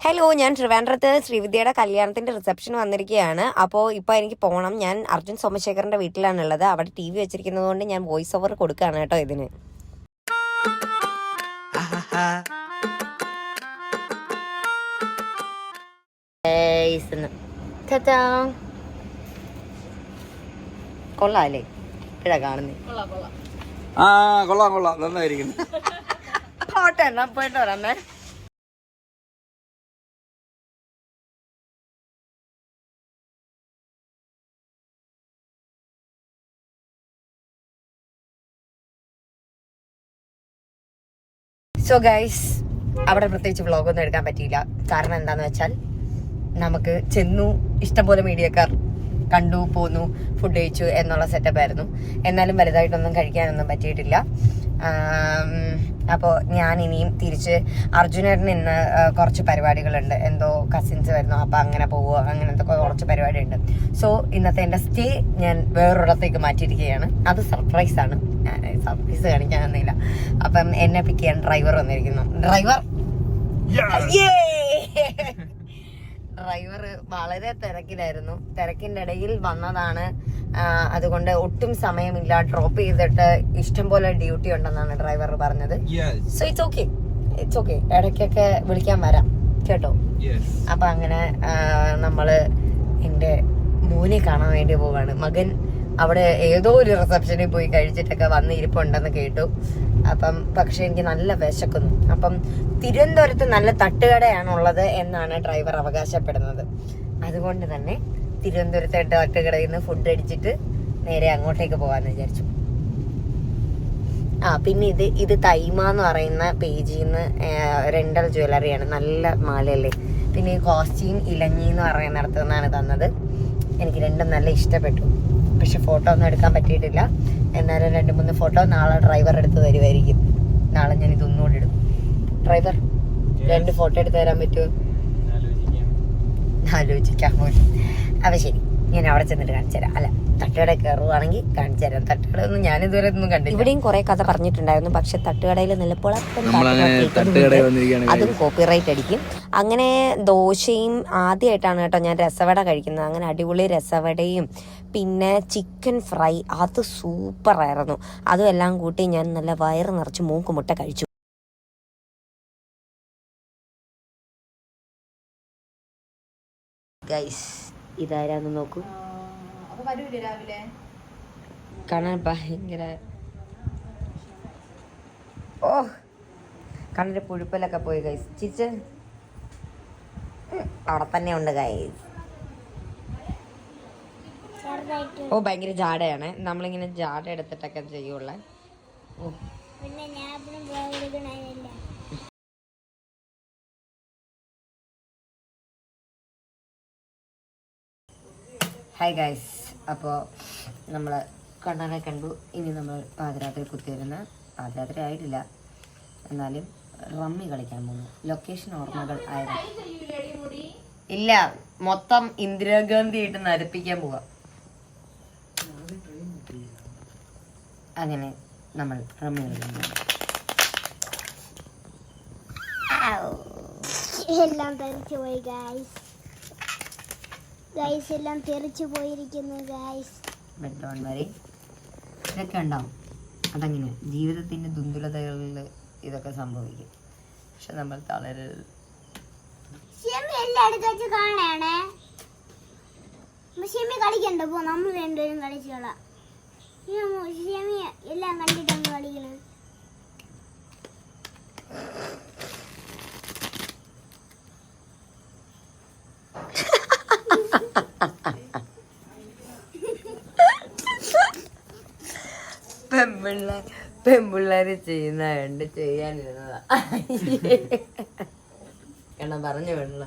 Hello, ഞാൻ ട്രിവാൻഡ്രത്ത് ശ്രീവിദ്യയുടെ കല്യാണത്തിന്റെ റിസപ്ഷൻ വന്നിരിക്കുകയാണ്. അപ്പോൾ ഇപ്പോൾ എനിക്ക് പോകണം. ഞാൻ അർജുൻ സോമശേഖറിന്റെ വീട്ടിലാണുള്ളത്. അവിടെ TV വെച്ചിരിക്കുന്നത് കൊണ്ട് ഞാൻ വോയിസ് ഓവർ കൊടുക്കുകയാണ് കേട്ടോ ഇതിന്. കൊള്ളാല്ലേ ഇപ്പഴാ കാണുന്നേ. കൊള്ളാം നന്നായിരിക്കുന്നു. പോട്ടെ എന്നാ പോയിട്ട് വരാമേ. സോ ഗൈസ്, അവിടെ പ്രത്യേകിച്ച് വ്ളോഗൊന്നും എടുക്കാൻ പറ്റിയില്ല. കാരണം എന്താന്ന് വെച്ചാൽ നമുക്ക് ചെന്നു, ഇഷ്ടംപോലെ മീഡിയക്കാർ കണ്ടു, പോന്നു, ഫുഡ് കഴിച്ചു എന്നുള്ള സെറ്റപ്പ് ആയിരുന്നു. എന്നാലും വലുതായിട്ടൊന്നും കഴിക്കാനൊന്നും പറ്റിയിട്ടില്ല. അപ്പോൾ ഞാൻ ഇനിയും തിരിച്ച് അർജുനേട്ടന് ഇന്ന് കുറച്ച് പരിപാടികളുണ്ട്. എന്തോ കസിൻസ് വരുന്നു, അപ്പം അങ്ങനെ പോവുക, അങ്ങനത്തെ കുറച്ച് പരിപാടിയുണ്ട്. സോ ഇന്നത്തെ എൻ്റെ സ്റ്റേ ഞാൻ വേറൊരിടത്തേക്ക് മാറ്റിയിരിക്കുകയാണ്. അത് സർപ്രൈസാണ്, സർപ്രൈസ് കാണിക്കാനൊന്നുമില്ല. അപ്പം എന്നെ പിക്ക് ചെയ്യാൻ ഡ്രൈവർ വന്നിരിക്കുന്നു. ഡ്രൈവർ വളരെ തിരക്കിലായിരുന്നു. തിരക്കിൻ്റെ ഇടയിൽ വന്നതാണ്. അതുകൊണ്ട് ഒട്ടും സമയമില്ല. ഡ്രോപ്പ് ചെയ്തിട്ട് ഇഷ്ടംപോലെ ഡ്യൂട്ടി ഉണ്ടെന്നാണ് ഡ്രൈവർ പറഞ്ഞത്. സോ ഇറ്റ്സ് ഓക്കെ, ഇടയ്ക്കൊക്കെ വിളിക്കാൻ വരാം കേട്ടോ. അപ്പൊ അങ്ങനെ നമ്മള് എൻ്റെ മോനെ കാണാൻ വേണ്ടി പോവാണ്. മകൻ അവിടെ ഏതോ ഒരു റിസപ്ഷനിൽ പോയി കഴിച്ചിട്ടൊക്കെ വന്ന് ഇരിപ്പുണ്ടെന്ന് കേട്ടു. അപ്പം പക്ഷെ എനിക്ക് നല്ല വിശക്കുന്നു. അപ്പം തിരുവനന്തപുരത്ത് നല്ല തട്ടുകടയാണുള്ളത് എന്നാണ് ഡ്രൈവർ അവകാശപ്പെടുന്നത്. അതുകൊണ്ട് തന്നെ തിരുവനന്തപുരത്തെ തട്ടുകടയിൽ നിന്ന് ഫുഡ് അടിച്ചിട്ട് നേരെ അങ്ങോട്ടേക്ക് പോകാമെന്ന് വിചാരിച്ചു. പിന്നെ ഇത് തൈമ എന്ന് പറയുന്ന പേജിൽ നിന്ന് റെന്റൽ ജ്വല്ലറിയാണ്. നല്ല മാലയല്ലേ. പിന്നെ ഈ കോസ്റ്റ്യൂം ഇലഞ്ഞി എന്ന് പറയുന്നിടത്തു നിന്നാണ് തന്നത്. എനിക്ക് രണ്ടും നല്ല ഇഷ്ടപ്പെട്ടു. പക്ഷെ ഫോട്ടോ ഒന്നും എടുക്കാൻ പറ്റിയിട്ടില്ല. എന്നാലും 2-3 ഫോട്ടോ നാളെ ഡ്രൈവർ എടുത്ത് തരുമായിരിക്കും. നാളെ ഞാൻ ഇതൊന്നുകൂടി ഇടും. ഡ്രൈവർ 2 ഫോട്ടോ എടുത്ത് തരാൻ പറ്റുമോ? ആലോചിക്കാം. അപ്പം ശരി, ഞാൻ അവിടെ ചെന്നിട്ട് കാണിച്ചു തരാം. അല്ല, തട്ടുകട കയറുവാണെങ്കിൽ കാണിച്ചു തരാം. തട്ടുകട ഒന്നും ഞാൻ ഇതുവരെ ഒന്നും കണ്ടില്ല. ഇവിടെയും കുറെ കഥ പറഞ്ഞിട്ടുണ്ടായിരുന്നു. പക്ഷെ തട്ടുകടയിൽ അതും കോപ്പിറൈറ്റ് അടിക്കും. അങ്ങനെ ദോശയും ആദ്യമായിട്ടാണ് കേട്ടോ ഞാൻ രസവട കഴിക്കുന്നത്. അങ്ങനെ അടിപൊളി രസവടയും പിന്നെ ചിക്കൻ ഫ്രൈ, അത് സൂപ്പറായിരുന്നു. അതും എല്ലാം കൂട്ടി ഞാൻ നല്ല വയറ് നിറച്ച് മൂക്കുമുട്ട കഴിച്ചു. ഗൈസ്, ഇതാരാന്ന് നോക്കൂ. കാണാൻ ഭയങ്കര കണ്ണിന്റെ പുഴുപ്പലൊക്കെ പോയി ഗൈസ്. ചിച്ച് അവിടെ തന്നെ ഉണ്ട് ഗൈസ്. ഭയങ്കര ജാടയാണ്. നമ്മളിങ്ങനെ ജാട എടുത്തിട്ടൊക്കെ ചെയ്യുള്ളേ. ഹായ് ഗൈസ്, അപ്പോൾ നമ്മൾ കണ്ണനെ കണ്ടു. ഇനി നമ്മൾ പാതിരാത്രി കുത്തിവരുന്ന, പാതിരാത്രി ആയിട്ടില്ല എന്നാലും റമ്മി കളിക്കാൻ പോകുന്നു. ലൊക്കേഷൻ ഓർമ്മകൾ ആയിരുന്നു. ഇല്ല, മൊത്തം ഇന്ദിരാഗാന്ധി ആയിട്ട് നരപ്പിക്കാൻ പോവാം. അങ്ങനെ നമ്മൾ റമ്മി കളിക്കാൻ പോകും. എല്ലാം തെറിച്ചു പോയി ഗൈസ്. എല്ലാം തെറിച്ചു പോയിരിക്കുന്നു ഗൈസ്. ഇതൊക്കെ ഉണ്ടാവും. അതങ്ങനെ ജീവിതത്തിന്റെ ദുന്ദുലതകളിൽ ഇതൊക്കെ സംഭവിക്കും. പക്ഷെ നമ്മൾ തളരരുത്. കളിക്കണ്ട പോ, നമ്മൾ രണ്ടുപേരും കളിച്ചോളാം. എല്ലാം കണ്ടിട്ടാണ് കളിക്കണത്. പെൺപിള്ളേര് ചെയ്യുന്ന കണ്ട് ചെയ്യാനിരുന്നതാ. കാരണം പറഞ്ഞു വേണല്ല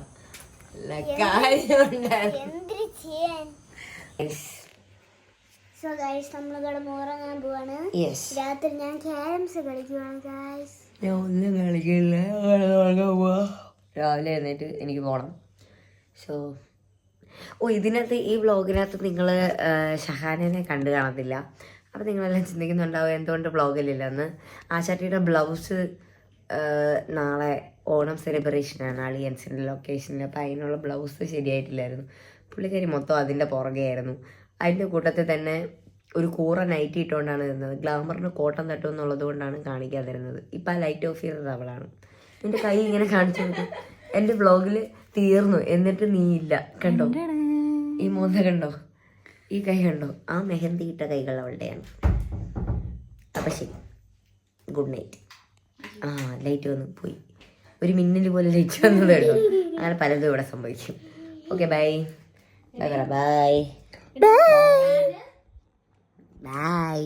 ഉറങ്ങാൻ പോവാണ്. രാത്രി ഞാൻ ക്യാരംസ് കളിക്കുവാണ് ഗൈസ്. ഞാൻ ഒന്നും കളിക്കില്ല, രാവിലെ എഴുന്നേറ്റ് എനിക്ക് പോകണം. സോ ഇതിനകത്ത് ഈ വ്ളോഗിനകത്ത് നിങ്ങൾ ഷഹാനെ കണ്ടു കാണത്തില്ല. അപ്പോൾ നിങ്ങളെല്ലാം ചിന്തിക്കുന്നുണ്ടാവും എന്തുകൊണ്ട് വ്ളോഗിലില്ലെന്ന്. ആശാട്ടിയുടെ ബ്ലൗസ് നാളെ ഓണം സെലിബ്രേഷനാണ് അളിയൻസിൻ്റെ ലൊക്കേഷനിൽ. അപ്പം അതിനുള്ള ബ്ലൗസ് ശരിയായിട്ടില്ലായിരുന്നു. പുള്ളിക്കാരി മൊത്തം അതിൻ്റെ പുറകെയായിരുന്നു. അതിൻ്റെ കൂട്ടത്തിൽ തന്നെ ഒരു കൂറ നൈറ്റി ഇട്ടുകൊണ്ടാണ് ഇരുന്നത്. ഗ്ലാമറിന് കോട്ടം തട്ടും എന്നുള്ളത് കൊണ്ടാണ് കാണിക്കാതിരുന്നത്. ഇപ്പം ആ ലൈറ്റ് ഓഫ് ചെയ്തത് അവളാണ്. എൻ്റെ കൈ ഇങ്ങനെ കാണിച്ചു കൊടുക്കും. എൻ്റെ വ്ളോഗിൽ തീർന്നു, എന്നിട്ട് നീ ഇല്ല. കണ്ടോ ഈ മോന്ത കണ്ടോ, ഈ കൈ കണ്ടോ? ആ മെഹന്തി ഇട്ട കൈകൾ അവളുടെയാണ്. അപ്പം ശരി, ഗുഡ് നൈറ്റ്. ആ ലൈറ്റ് വന്ന് പോയി, ഒരു മിന്നൽ പോലെ ലൈറ്റ് വന്നത് കേട്ടോ. അങ്ങനെ പലതും ഇവിടെ സംഭവിക്കും. Okay bye bye bye bye.